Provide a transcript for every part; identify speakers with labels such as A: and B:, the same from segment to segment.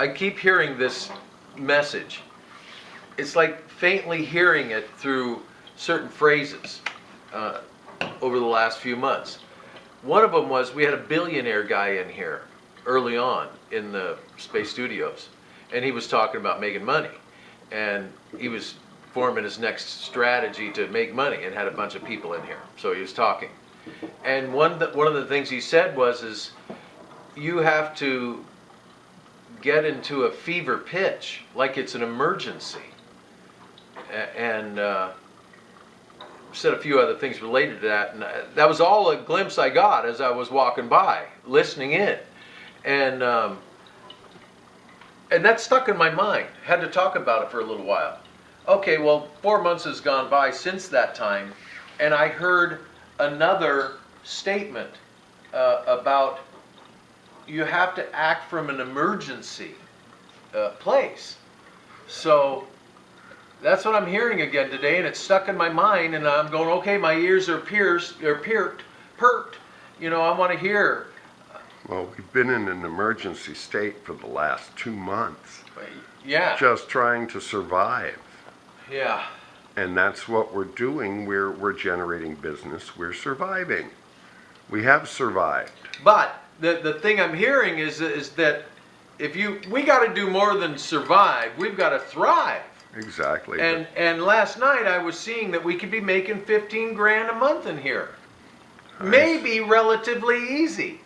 A: I keep hearing this message. It's like faintly hearing it through certain phrases over the last few months. One of them was, we had a billionaire guy in here early on in the Space Studios, and he was talking about making money, and he was forming his next strategy to make money, and had a bunch of people in here. So he was talking, and one of the things he said was, you have to get into a fever pitch, like it's an emergency, and said a few other things related to that, and that was all a glimpse I got as I was walking by, listening in, and that stuck in my mind. Had to talk about it for a little while. Okay, well, 4 months has gone by since that time, and I heard another statement about you have to act from an emergency place. So that's what I'm hearing again today, and it's stuck in my mind, and I'm going, okay, my ears are perked. You know, I want to hear.
B: Well, we've been in an emergency state for the last 2 months.
A: Yeah.
B: Just trying to survive.
A: Yeah.
B: And that's what we're doing. We're generating business. We're surviving. We have survived.
A: But the thing I'm hearing is that we got to do more than survive. We've got to thrive.
B: Exactly.
A: And last night I was seeing that we could be making 15 grand a month in here. Nice. Maybe relatively easy.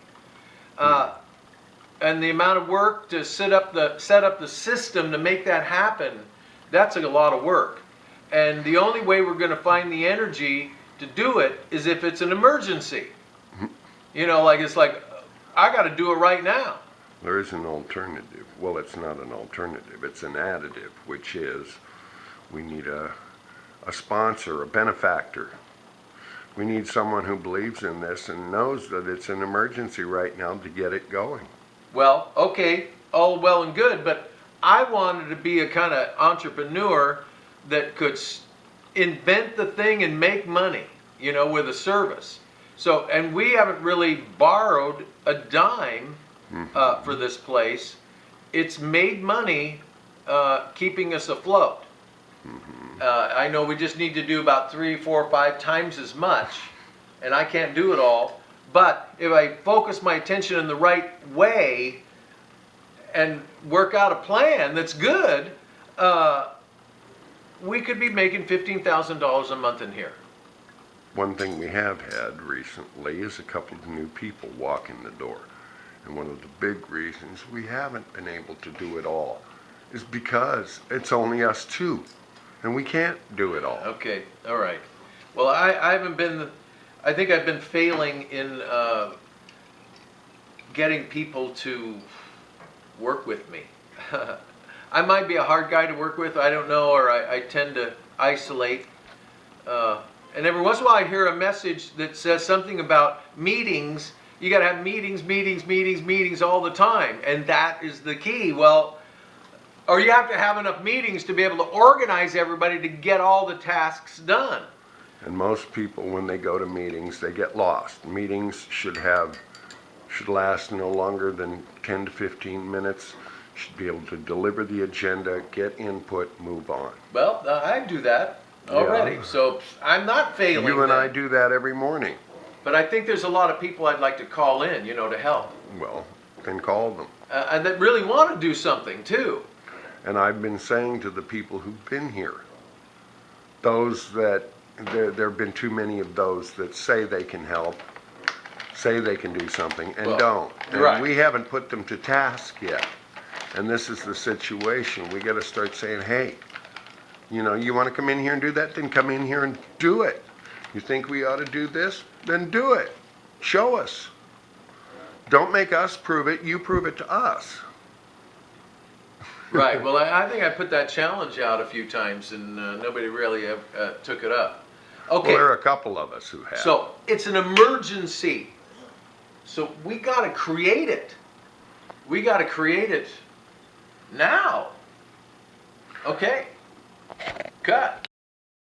A: And the amount of work to set up the system to make that happen, that's a lot of work. And the only way we're going to find the energy to do it is if it's an emergency. You know, like it's like, I got to do it right now.
B: There is an alternative. Well, it's not an alternative. It's an additive, which is we need a sponsor, a benefactor. We need someone who believes in this and knows that it's an emergency right now to get it going.
A: Well, okay, all well and good, but I wanted to be a kind of entrepreneur that could invent the thing and make money, you know, with a service. So, and we haven't really borrowed a dime for this place. It's made money keeping us afloat. I know we just need to do about 3, 4, 5 times as much, and I can't do it all. But if I focus my attention in the right way and work out a plan that's good, we could be making $15,000 a month in here.
B: One thing we have had recently is a couple of new people walk in the door. And one of the big reasons we haven't been able to do it all is because it's only us two. And we can't do it all.
A: Okay, all right. Well, I think I've been failing in getting people to work with me. I might be a hard guy to work with, I don't know, or I tend to isolate. And every once in a while I hear a message that says something about meetings. You got to have meetings all the time, and that is the key. Well, or you have to have enough meetings to be able to organize everybody to get all the tasks done.
B: And most people, when they go to meetings, they get lost. Meetings should last no longer than 10 to 15 minutes. Should be able to deliver the agenda, get input, move on.
A: Well, I do that already, yeah. So I'm not failing.
B: You and I do that every morning.
A: But I think there's a lot of people I'd like to call in, you know, to help.
B: Well, then call them.
A: And that really want to do something too.
B: And I've been saying to the people who've been here, those that, there have been too many of those that say they can help, say they can do something, and don't. And
A: right.
B: We haven't put them to task yet. And this is the situation. We got to start saying, hey, you know, you want to come in here and do that? Then come in here and do it. You think we ought to do this? Then do it. Show us. Don't make us prove it. You prove it to us.
A: Right. Well, I think I put that challenge out a few times, and nobody really took it up. Okay.
B: Well, there are a couple of us who have.
A: So it's an emergency. So we got to create it. We got to create it now. Okay. Cut.